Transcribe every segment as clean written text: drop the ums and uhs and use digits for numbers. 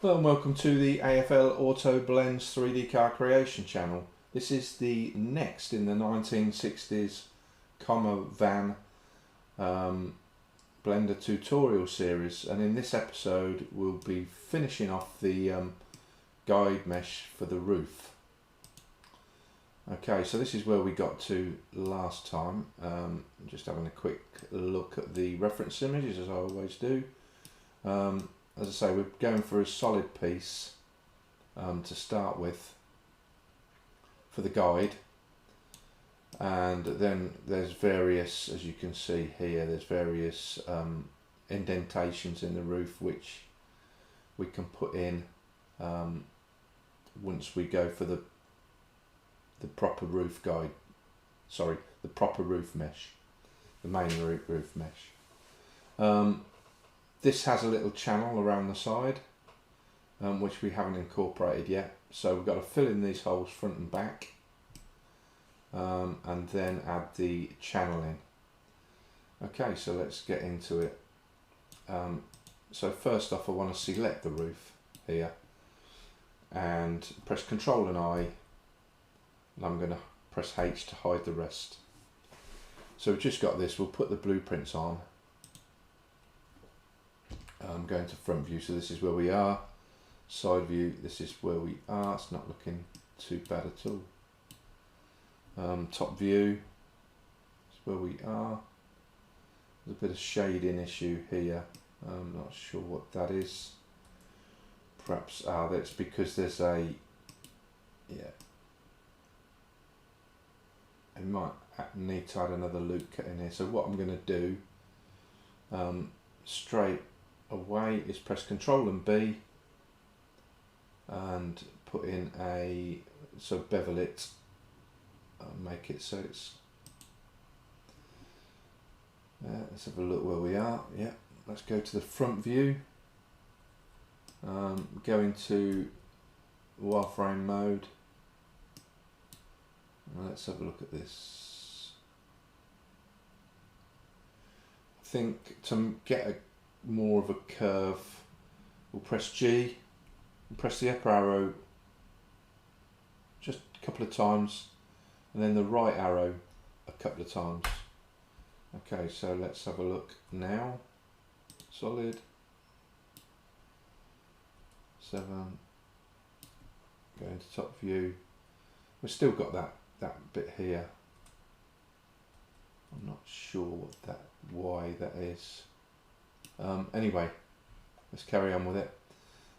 Hello and welcome to the AFL Auto Blends 3D car creation channel. This is the next in the 1960s van blender tutorial series, and in this episode we'll be finishing off the guide mesh for the roof. Okay, so this is where we got to last time. Just having a quick look at the reference images as I always do. As I say, we're going for a solid piece to start with for the guide, and then there's various, as you can see here, there's various indentations in the roof which we can put in once we go for the proper roof guide, sorry, the proper roof mesh, the main roof mesh. This has a little channel around the side which we haven't incorporated yet, so we've got to fill in these holes front and back and then add the channel in. Okay, so let's get into it. So first off, I want to select the roof here and press Ctrl and I, and I'm going to press H to hide the rest. So we've just got this. We'll put the blueprints on. I'm going to front view, so this is where we are. Side view, this is where we are. It's not looking too bad at all. Top view, is where we are. There's a bit of shading issue here. I'm not sure what that is. Perhaps that's because there's a, yeah, I might need to add another loop cut in here. So what I'm going to do straight away is press Ctrl and B and put in a, so bevel it, make it so it's, let's have a look where we are. Yeah, let's go to the front view, go into wireframe mode, and let's have a look at this. I think to get a more of a curve, we'll press G and press the up arrow just a couple of times, and then the right arrow a couple of times. Okay, so let's have a look now. Solid 7, go into top view. We've still got that bit here. I'm not sure why that is. Anyway, let's carry on with it.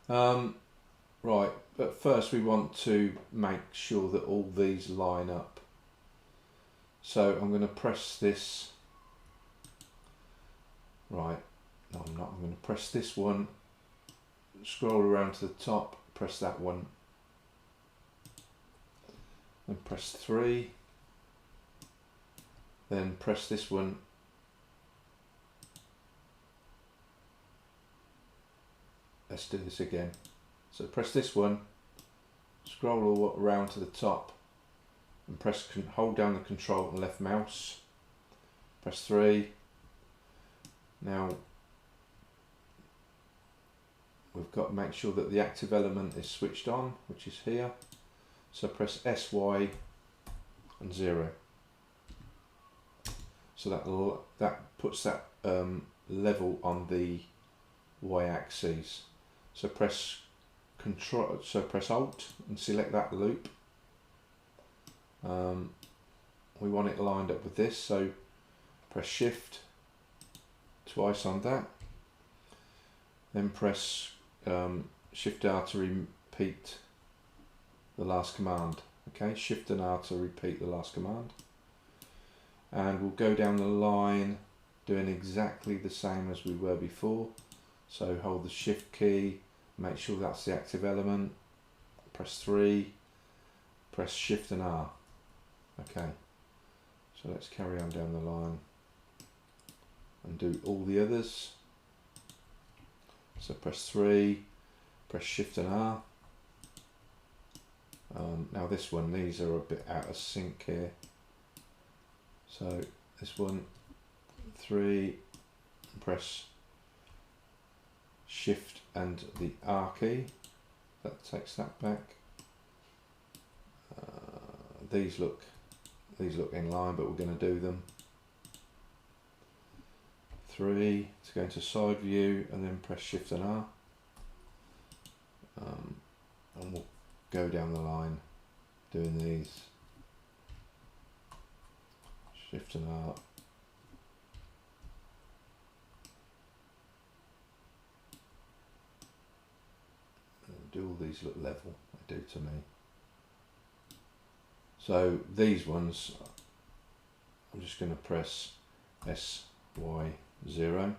Right, but first we want to make sure that all these line up. So I'm going to press this. Right, no I'm not. I'm going to press this one, scroll around to the top, press that one, then press 3, then press this one, let's do this again. So press this one, scroll all around to the top, and hold down the Control and left mouse, press 3. Now we've got to make sure that the active element is switched on, which is here. So press SY and 0. So that puts that level on the y-axis. So press Alt and select that loop. We want it lined up with this, so press Shift twice on that, then press Shift R to repeat the last command. Okay, Shift and R to repeat the last command, and we'll go down the line doing exactly the same as we were before. So hold the Shift key, make sure that's the active element, press 3, press Shift and R. Okay, so let's carry on down the line and do all the others. So press 3, press Shift and R. Now this one, these are a bit out of sync here. So this one, 3, press Shift and the R key. That takes that back. These look in line, but we're going to do them. 3 to go into side view, and then press Shift and R, and we'll go down the line doing these. Shift and R. Do all these look level? They do to me. So these ones, I'm just going to press SY0.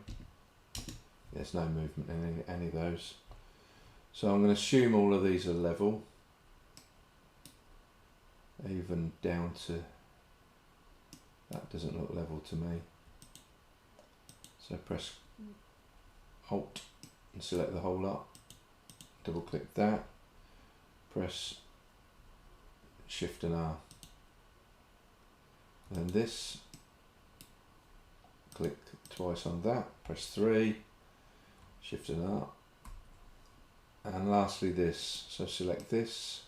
There's no movement in any of those. So I'm going to assume all of these are level, even down to, that doesn't look level to me. So press Alt and select the whole lot. Double click that, press Shift and R, and then this, click twice on that, press 3, Shift and R, and lastly this, so select this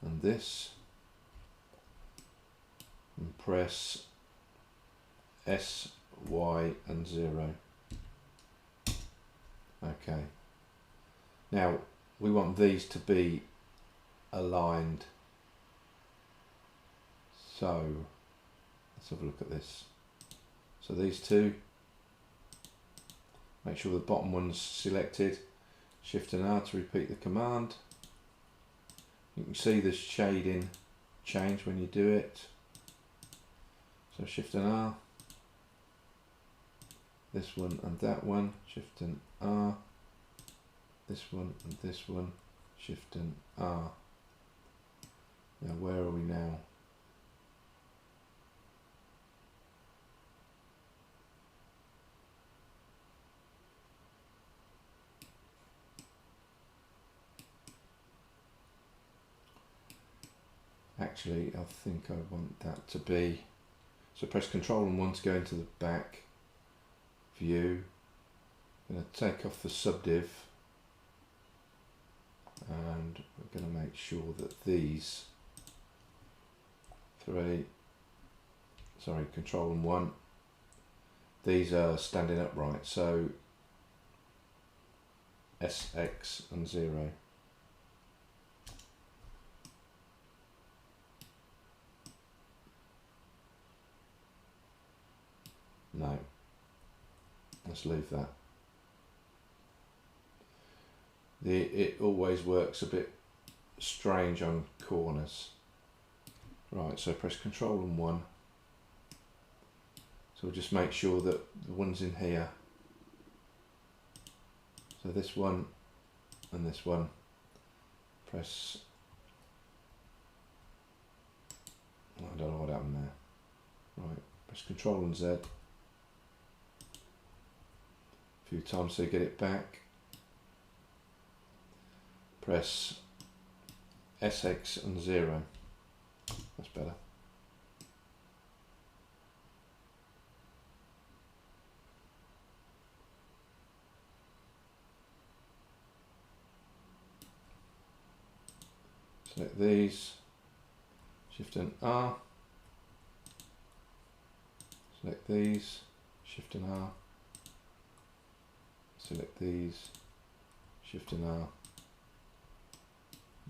and this and press S, Y and 0. Okay. Now we want these to be aligned, so let's have a look at this. So these two, make sure the bottom one's selected, Shift and R to repeat the command. You can see the shading change when you do it, so Shift and R, this one and that one, Shift and R, this one and this one, Shift and R. Now where are we now? Actually, I think I want that to be, so press Control and 1 to go into the back view. I'm going to take off the subdiv, and we're going to make sure that these Control and 1, these are standing upright, so SX and 0. No, let's leave that. It always works a bit strange on corners. Right, so press Control and 1. So we'll just make sure that the one's in here. So this one and this one. Press, I don't know what happened there. Right, press Control and Z a few times so you get it back. Press SX and 0. That's better. Select these, Shift and R. Select these, Shift and R. Select these, Shift and R.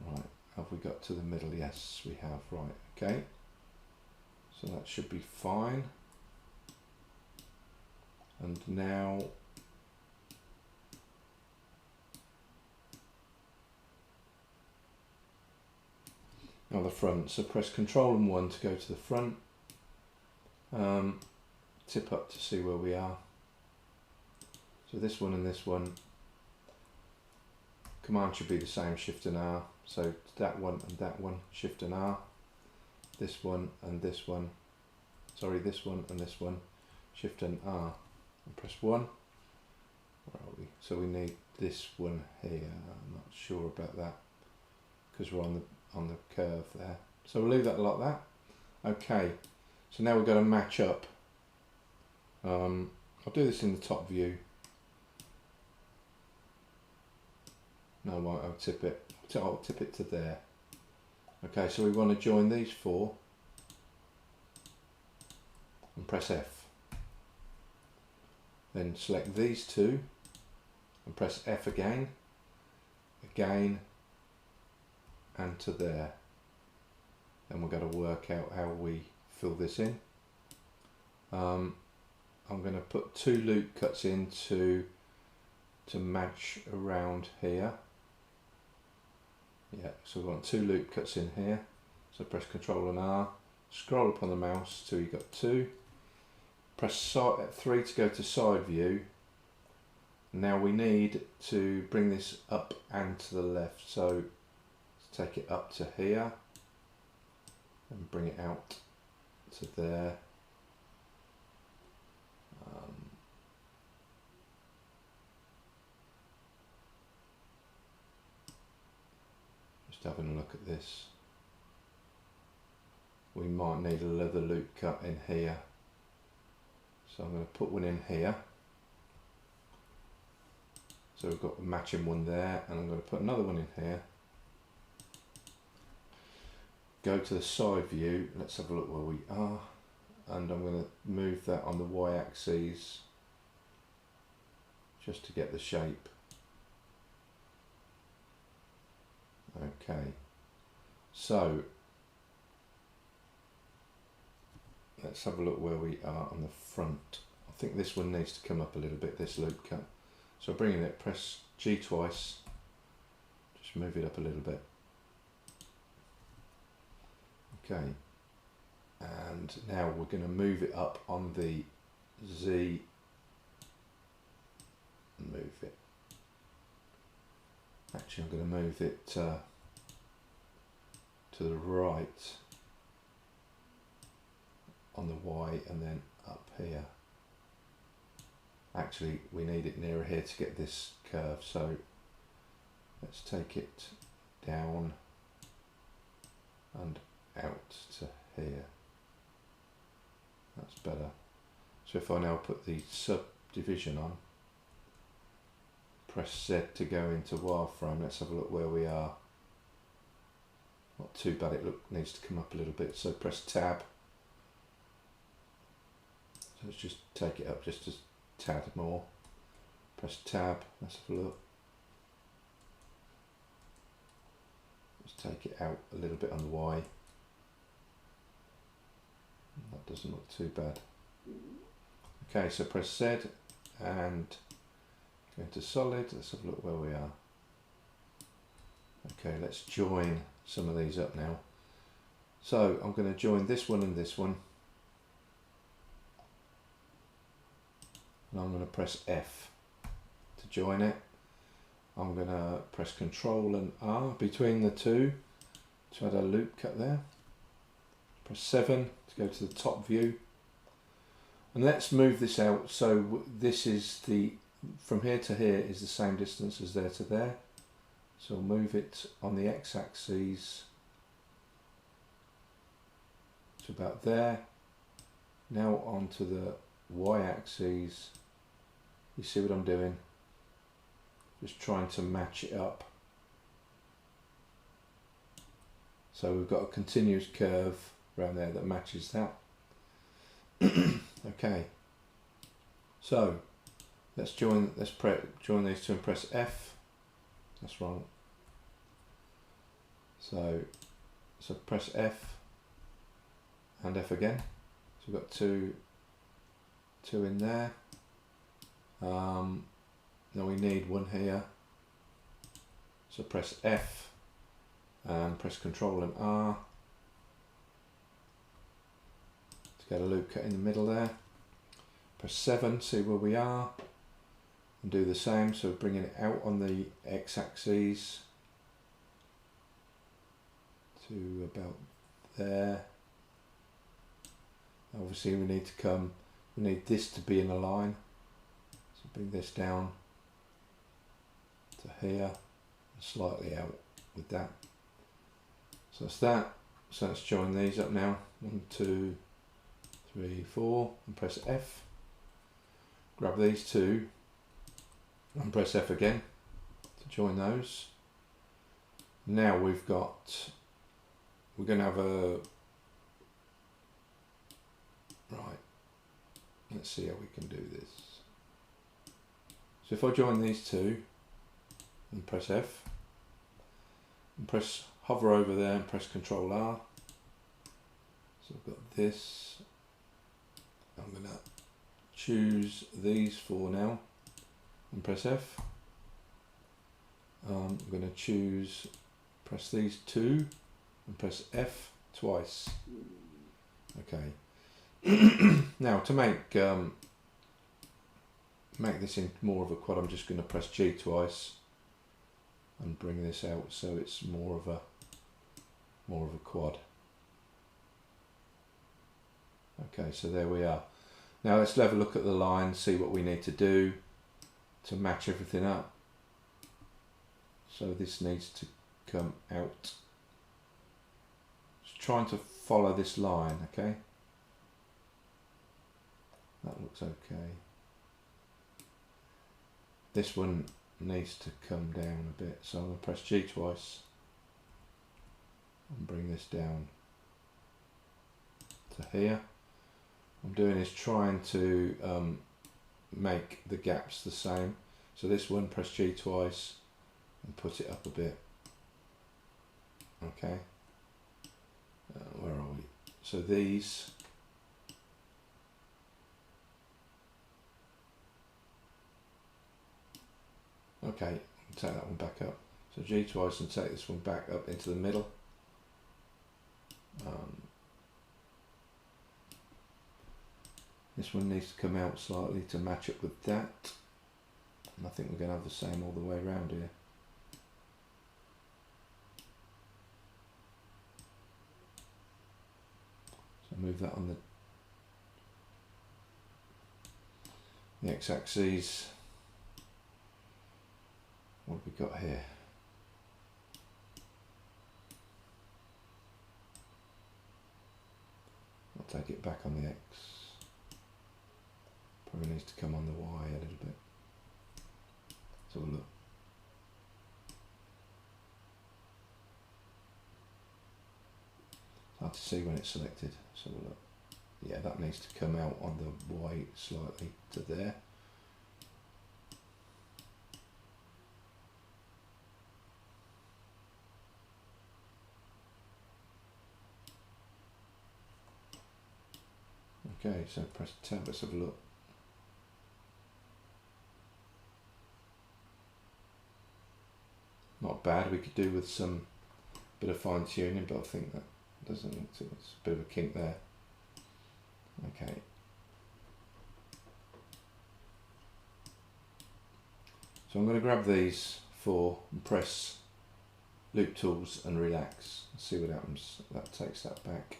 Right, have we got to the middle? Yes, we have. Right, okay. So that should be fine. And now the front. So press Control and 1 to go to the front. Tip up to see where we are. So this one and this one. Command should be the same, Shift and R. So that one and that one, Shift and R. This one and this one. Sorry, this one and this one, Shift and R. And press 1. Where are we? So we need this one here. I'm not sure about that because we're on the curve there. So we'll leave that like that. Okay. So now we've got to match up. I'll do this in the top view. No, I won't. I'll tip it. I'll tip it to there. Okay, so we want to join these four and press F. Then select these two and press F again, and to there. Then we're going to work out how we fill this in. I'm going to put 2 loop cuts in to match around here. Yeah, so we want 2 loop cuts in here. So press Ctrl and R, scroll up on the mouse till you've got 2. Press 3 to go to side view. Now we need to bring this up and to the left. So let's take it up to here and bring it out to there. Just having a look at this. We might need another loop cut in here. So I'm going to put one in here. So we've got a matching one there, and I'm going to put another one in here. Go to the side view, let's have a look where we are, and I'm going to move that on the y-axis just to get the shape. Okay, so let's have a look where we are on the front. I think this one needs to come up a little bit, this loop cut. So bringing it, press G twice, just move it up a little bit. Okay, and now we're going to move it up on the Z, move it. Actually, I'm going to move it to the right on the Y and then up here. Actually, we need it nearer here to get this curve, so let's take it down and out to here. That's better. So if I now put the subdivision on, press Z to go into wireframe, let's have a look where we are. Not too bad, it needs to come up a little bit, so press Tab. So let's just take it up just a tad more. Press Tab, let's have a look. Let's take it out a little bit on the Y. That doesn't look too bad. Okay, so press Z and go into solid. Let's have a look where we are. Okay, let's join some of these up now. So I'm going to join this one and this one. And I'm going to press F to join it. I'm going to press Ctrl and R between the two to add a loop cut there. Press 7 to go to the top view. And let's move this out so this is from here to here is the same distance as there to there. So we'll move it on the x-axis to about there. Now onto the y-axis. You see what I'm doing? Just trying to match it up. So we've got a continuous curve around there that matches that. Okay. So let's join these two and press F. That's wrong. So press F and F again. So we've got two in there. Now we need one here. So press F and press Ctrl and R to get a loop cut in the middle there. Press 7, see where we are, and do the same. So bringing it out on the x-axis to about there. Obviously we need this to be in a line. So bring this down to here, and slightly out with that. So that's that. So let's join these up now. 1, 2, 3, 4, and press F. Grab these two and press F again to join those. Now we're going to have a, right, let's see how we can do this. So if I join these two and press F, and hover over there and press Control R, so I've got this, I'm going to choose these four now and press F. I'm going to press these two and press F twice. Okay. Now to make this in more of a quad, I'm just going to press G twice and bring this out so it's more of a quad. Okay, so there we are. Now let's have a look at the line, see what we need to do to match everything up. So this needs to come out. Just trying to follow this line, okay? That looks okay. This one needs to come down a bit, so I'm going to press G twice and bring this down to here. What I'm doing is trying to make the gaps the same. So this one, press G twice and put it up a bit. Okay, where are we? So these, okay, take that one back up. So G twice and take this one back up into the middle. This one needs to come out slightly to match up with that. And I think we're going to have the same all the way around here. So move that on the x-axis. What have we got here? I'll take it back on the x. Probably needs to come on the y a little bit. Let's have a look. It's hard to see when it's selected. So look. Yeah, that needs to come out on the y slightly to there. Okay, so press tab, let's have a look. Not bad, we could do with some bit of fine tuning, but I think that doesn't look too, it's a bit of a kink there. Okay. So I'm going to grab these four and press loop tools and relax. See what happens. That takes that back.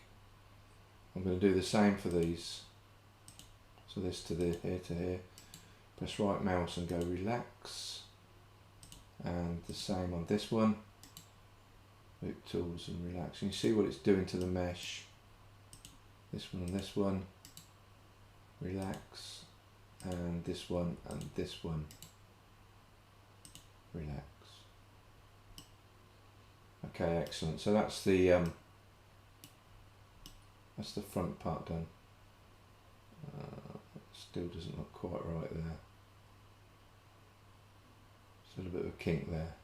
I'm going to do the same for these. So this to the here to here. Press right mouse and go relax. And the same on this one. Loop tools and relax. And you see what it's doing to the mesh. This one and this one. Relax. And this one and this one. Relax. Okay, excellent. So that's the front part done. Still doesn't look quite right there. Still a bit of a kink there.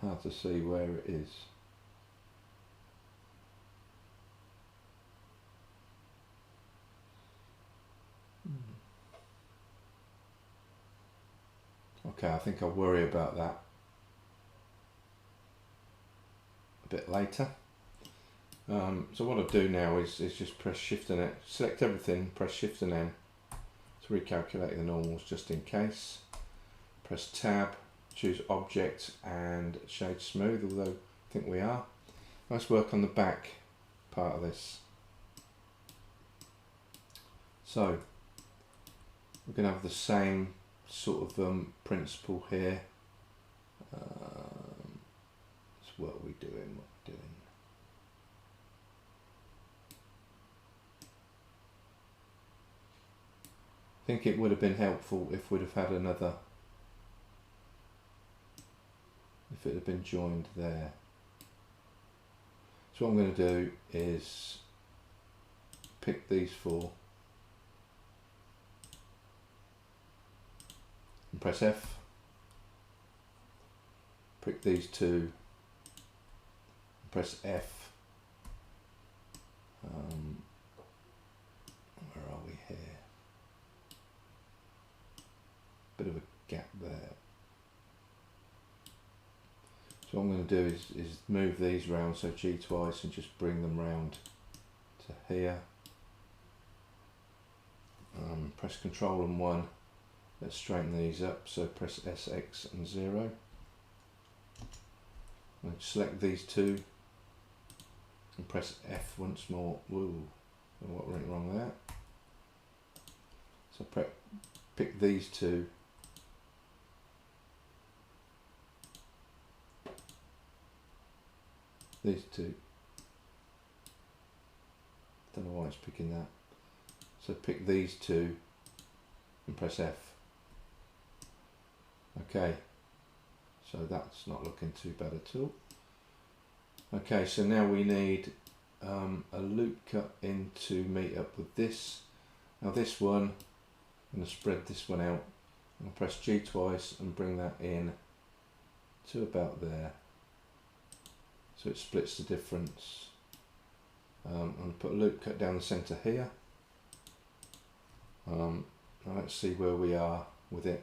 Hard to see where it is. Okay, I think I'll worry about that a bit later. So what I'll do now is just press Shift and N, select everything, press Shift and N to recalculate the normals just in case. Press Tab, choose Object and Shade Smooth, although I think we are. Let's work on the back part of this. So we're going to have the same sort of principle here. So what are we doing? think it would have been helpful if we'd have had another, if it had been joined there. So what I'm going to do is pick these four and press F, pick these two, press F. Where are we here? Bit of a gap there. So what I'm going to do is move these round, so G twice, and just bring them round to here. Press Control and 1. Let's straighten these up, so press SX and 0. And select these two and press F once more. Whoa, what went wrong there? So pick these two, these two. Don't know why it's picking that. So pick these two and press F. Okay, so that's not looking too bad at all. Okay, so now we need a loop cut in to meet up with this. Now this one, I'm going to spread this one out. I'll press G twice and bring that in to about there. So it splits the difference. I'm going to put a loop cut down the centre here. Now let's see where we are with it.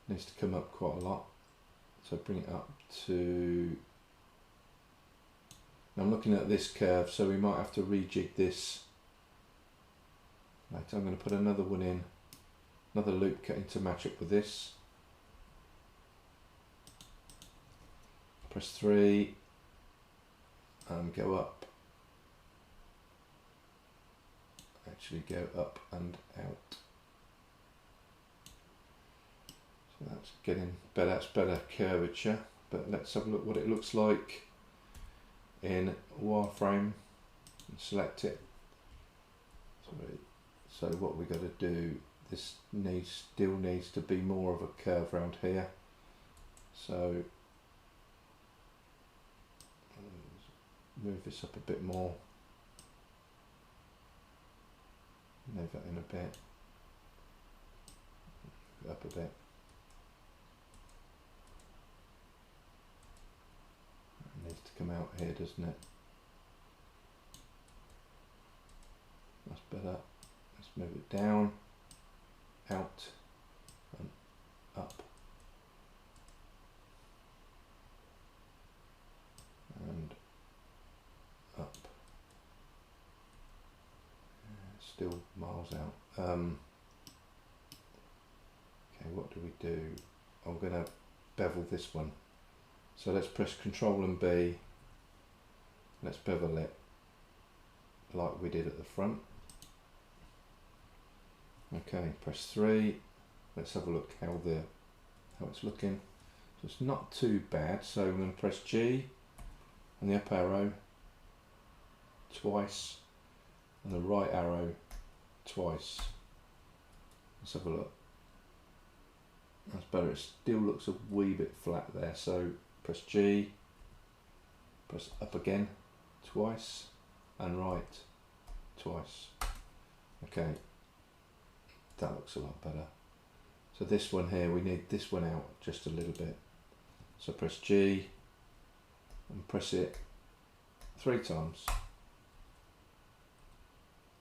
It needs to come up quite a lot. So bring it up to... Now I'm looking at this curve, so we might have to rejig this. Right, I'm going to put another one in, another loop cut in to match up with this. Press 3 and go up. Actually go up and out. So that's getting better, that's better curvature, but let's have a look what it looks like in wireframe and select it. So what we've got to do, this still needs to be more of a curve around here. So move this up a bit more. Move that in a bit. Up a bit. It needs to come out here, doesn't it? That's better. Let's move it down, out, and up. And up. Still miles out. Okay, what do we do? I'm going to bevel this one. So let's press Control and B. Let's bevel it like we did at the front. Okay, press 3. Let's have a look how it's looking. So it's not too bad. So I'm going to press G and the up arrow twice and the right arrow twice. Let's have a look. That's better. It still looks a wee bit flat there. So press G, press up again twice and right twice. Okay, that looks a lot better. So this one here, we need this one out just a little bit. So press G and press it 3 times.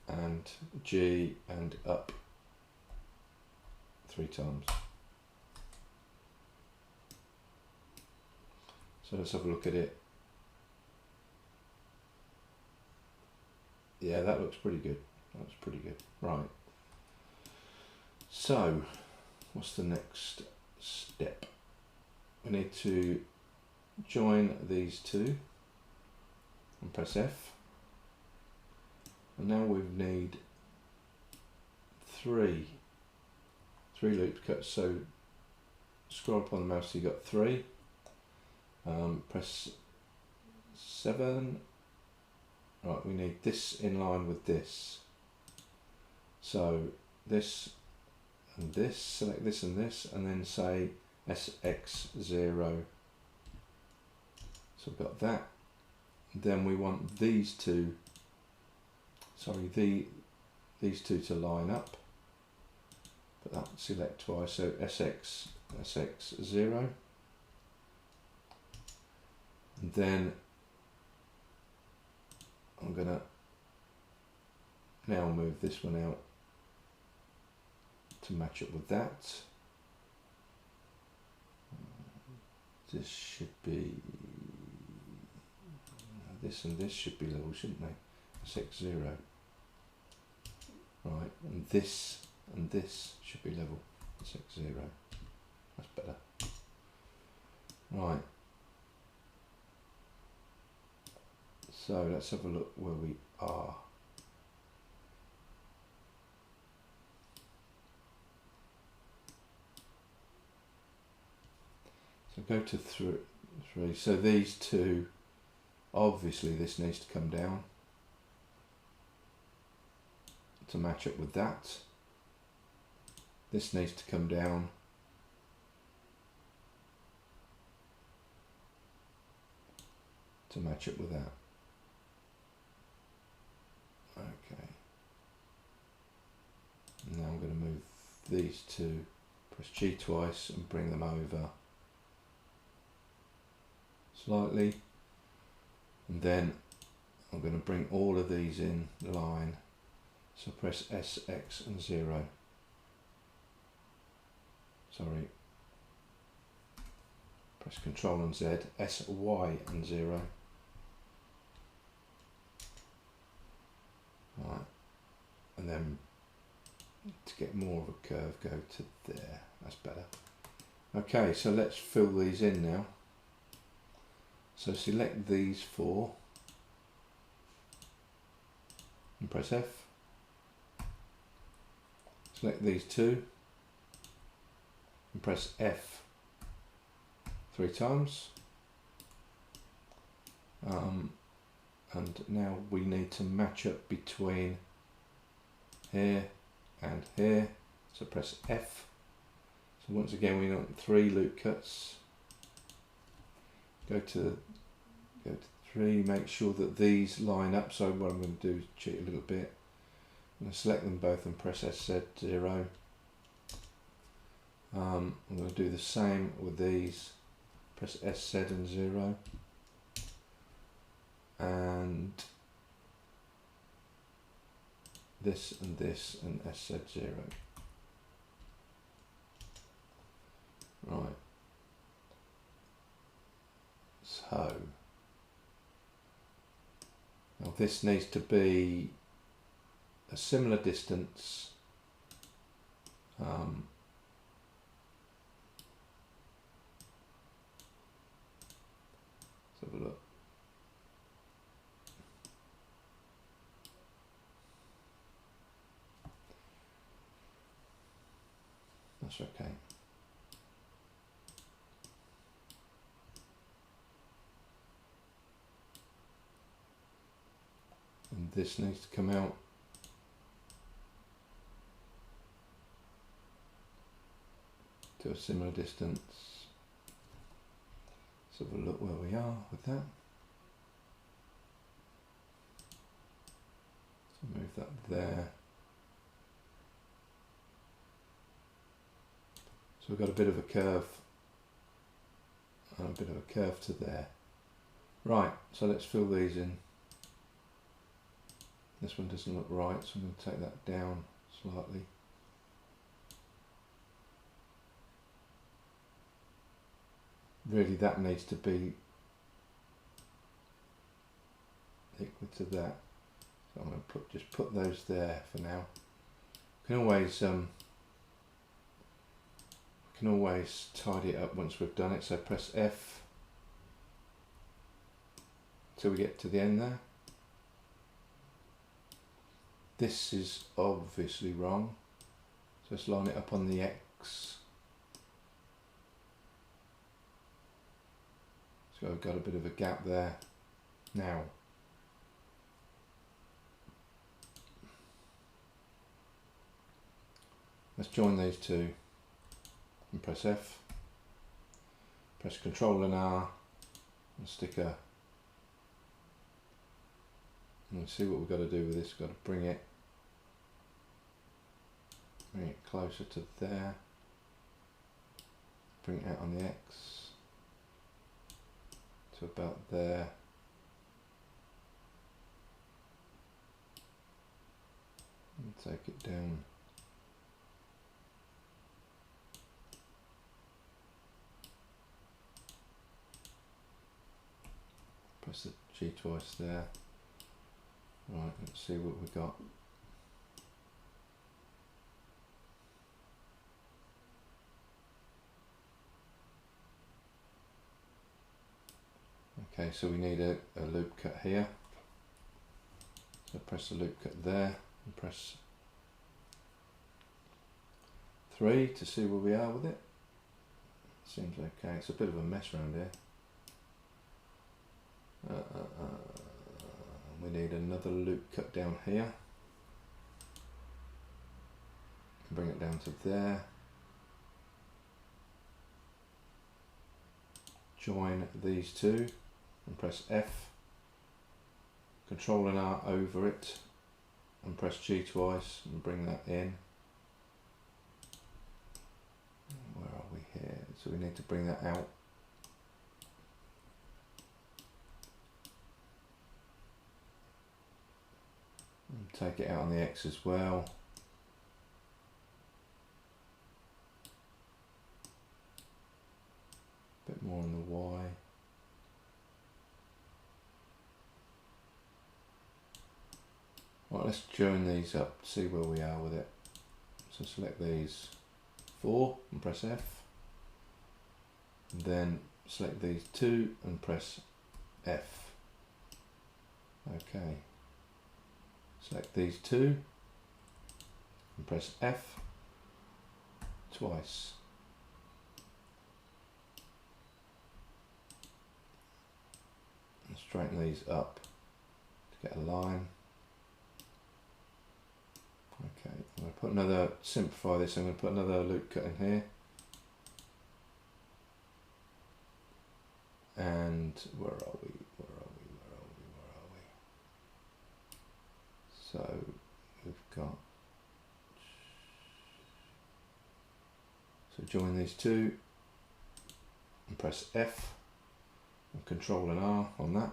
And G and up 3 times. So let's have a look at it. Yeah, that looks pretty good. That's pretty good. Right. So, what's the next step? We need to join these two and press F. And now we need three loop cuts. So scroll up on the mouse, so you got 3. Press 7. Right, we need this in line with this. So this and this, select this, and then say SX0. So we've got that. Then we want these two, sorry, these two to line up. Put that select twice, so SX0. And then I'm gonna now move this one out to match up with that. This should be, this and this should be level, shouldn't they? SX0. Right, and this should be level. SX0. That's better. Right. So let's have a look where we are. So go to three. So these two, obviously this needs to come down to match up with that. This needs to come down to match up with that. Okay. Now I'm going to move these two, press G twice and bring them over slightly, and then I'm going to bring all of these in line, so press S, X and 0. Sorry, press Control and Z, S, Y and 0. Right, and then to get more of a curve, go to there. That's better. Okay, so let's fill these in now. So select these four and press F. Select these two and press F 3 times. And now we need to match up between here and here. So press F. So once again we want 3 loop cuts. Go to 3, make sure that these line up. So what I'm going to do is cheat a little bit. I'm going to select them both and press SZ0. I'm going to do the same with these. Press SZ and 0. And this and SZ0. Right. So now this needs to be a similar distance. Let's have a look. That's okay. And this needs to come out to a similar distance. Let's have a look where we are with that. So move that there. So we've got a bit of a curve and a bit of a curve to there. Right, so let's fill these in. This one doesn't look right, so I'm going to take that down slightly. Really that needs to be equal to that. So I'm going to just put those there for now. We can always tidy it up once we've done it, so press F till we get to the end there. This is obviously wrong, so let's line it up on the X. So I've got a bit of a gap there. Now, let's join these two and press F, press Control and R and stick a, and see what we've got to do with this. We've got to bring it closer to there, bring it out on the X to about there, and take it down. Press the G twice there. Right, let's see what we got. Okay, so we need a loop cut here. So press the loop cut there and press 3 to see where we are with it. Seems okay. It's a bit of a mess around here. We need another loop cut down here. Bring it down to there. Join these two and press F. Control and R over it and press G twice and bring that in. Where are we here? So we need to bring that out. And take it out on the X as well. A bit more on the Y. Right, let's join these up, see where we are with it. So select these 4 and press F. And then select these 2 and press F. Okay. Select these 2 and press F twice. And straighten these up to get a line. Okay, I'm going to put another, simplify this, I'm going to put another loop cut in here. And where are we? So we've got, so join these two and press F and Control and R on that.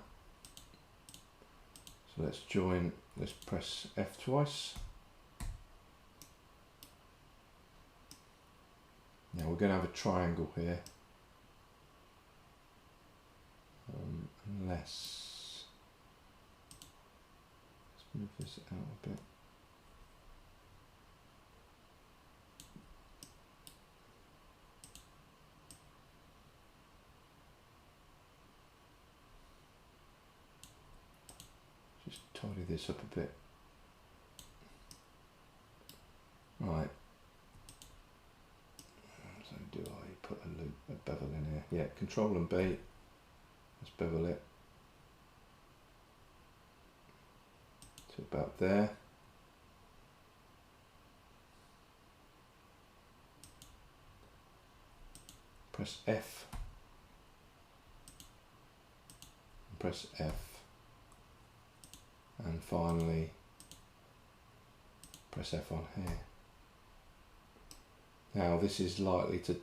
So let's join, let's press F twice. Now we're going to have a triangle here, unless, move this out a bit. Just tidy this up a bit. Right. So do I put a loop, a bevel in here? Yeah, Control and B. Let's bevel it to about there. Press F and press F, and finally press F on here. Now this is likely to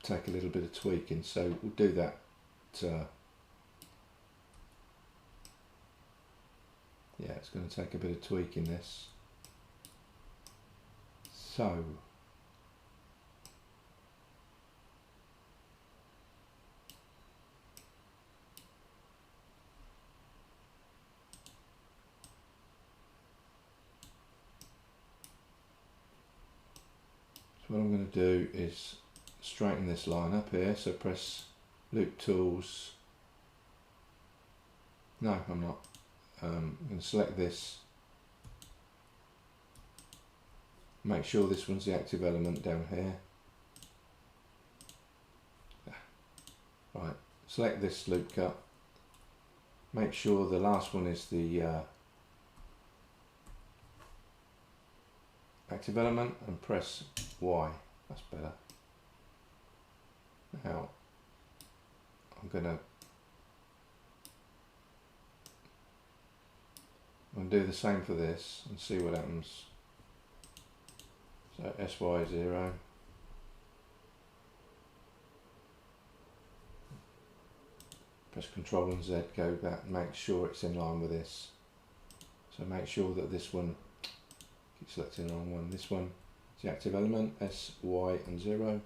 take a little bit of tweaking, so we'll do that. Yeah, it's going to take a bit of tweaking this. So what I'm going to do is straighten this line up here, so press Loop Tools. No, I'm not. I'm going to select this, make sure this one's the active element down here. Right, select this loop cut, make sure the last one is the active element and press Y. That's better. Now I'm gonna do the same for this and see what happens. So SY0. Press Control and Z, go back, make sure it's in line with this. So make sure that this one, keep selecting the wrong one, this one is the active element, S, Y and 0.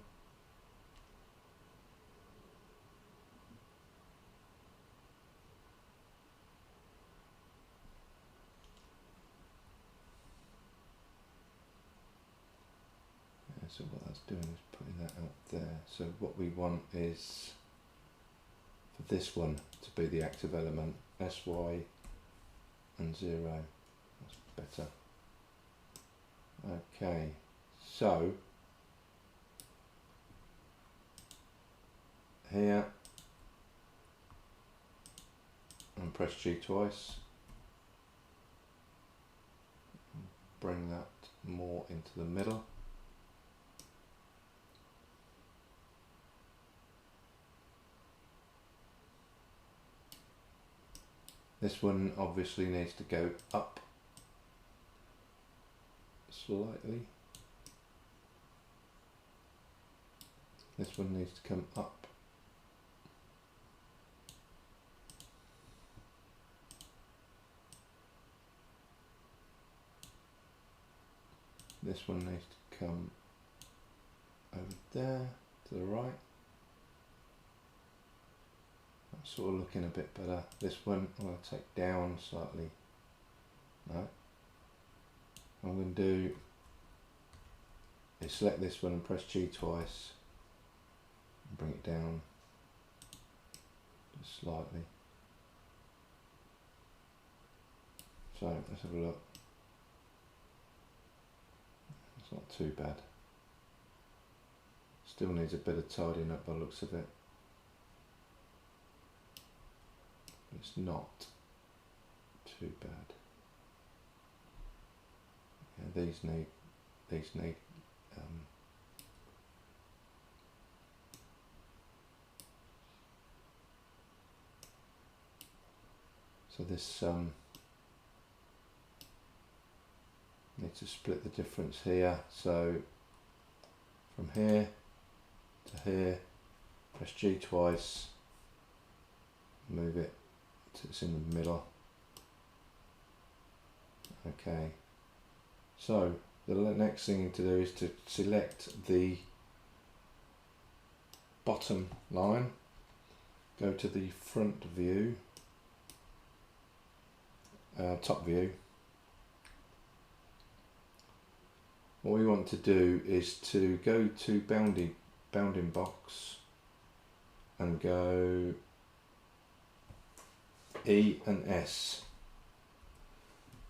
So what that's doing is putting that out there. So what we want is for this one to be the active element, SY and 0. That's better. Okay, so here and press G twice. Bring that more into the middle. This one obviously needs to go up slightly. This one needs to come up. This one needs to come over there to the right. That's sort of looking a bit better. This one I'm going to take down slightly. No. What I'm going to do is select this one and press G twice and bring it down just slightly. So let's have a look. It's not too bad. Still needs a bit of tidying up by the looks of it. It's not too bad. Yeah, these need so this need to split the difference here. So from here to here, press G twice, move it so it's in the middle. Okay, so the next thing to do is to select the bottom line, go to the front view, top view. What we want to do is to go to bounding box and go E and S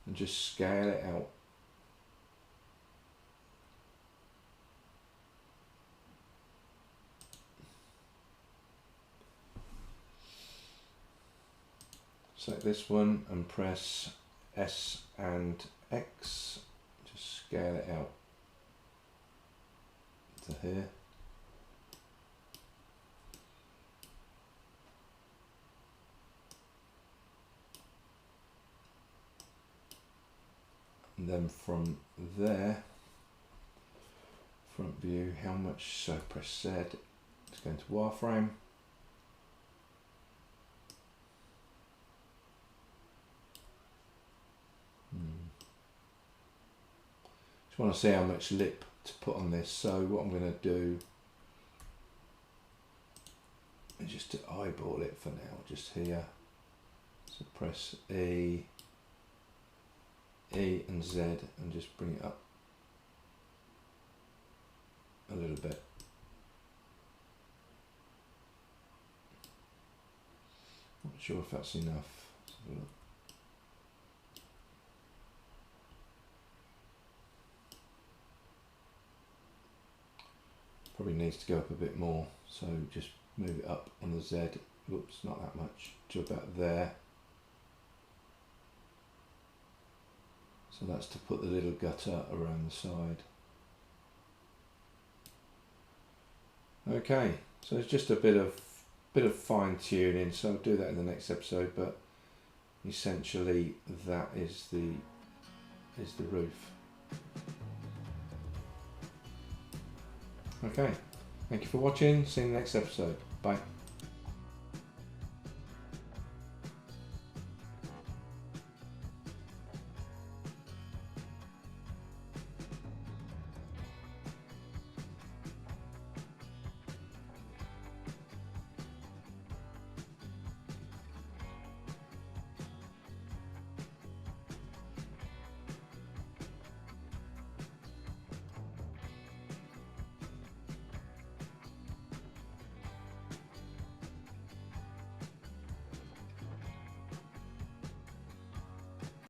and just scale it out. Select this one and press S and X, just scale it out to here. And then from there, front view, how much? So press Z, it's going to wireframe. Just want to see how much lip to put on this. So what I'm going to do is just to eyeball it for now, just here. So press E and Z and just bring it up a little bit. Not sure if that's enough. Let's have a look. Probably needs to go up a bit more, so just move it up on the Z. Whoops, not that much, to about there. So that's to put the little gutter around the side. Okay, so it's just a bit of fine tuning, so I'll do that in the next episode, but essentially that is the roof. Okay, thank you for watching, see you in the next episode, bye.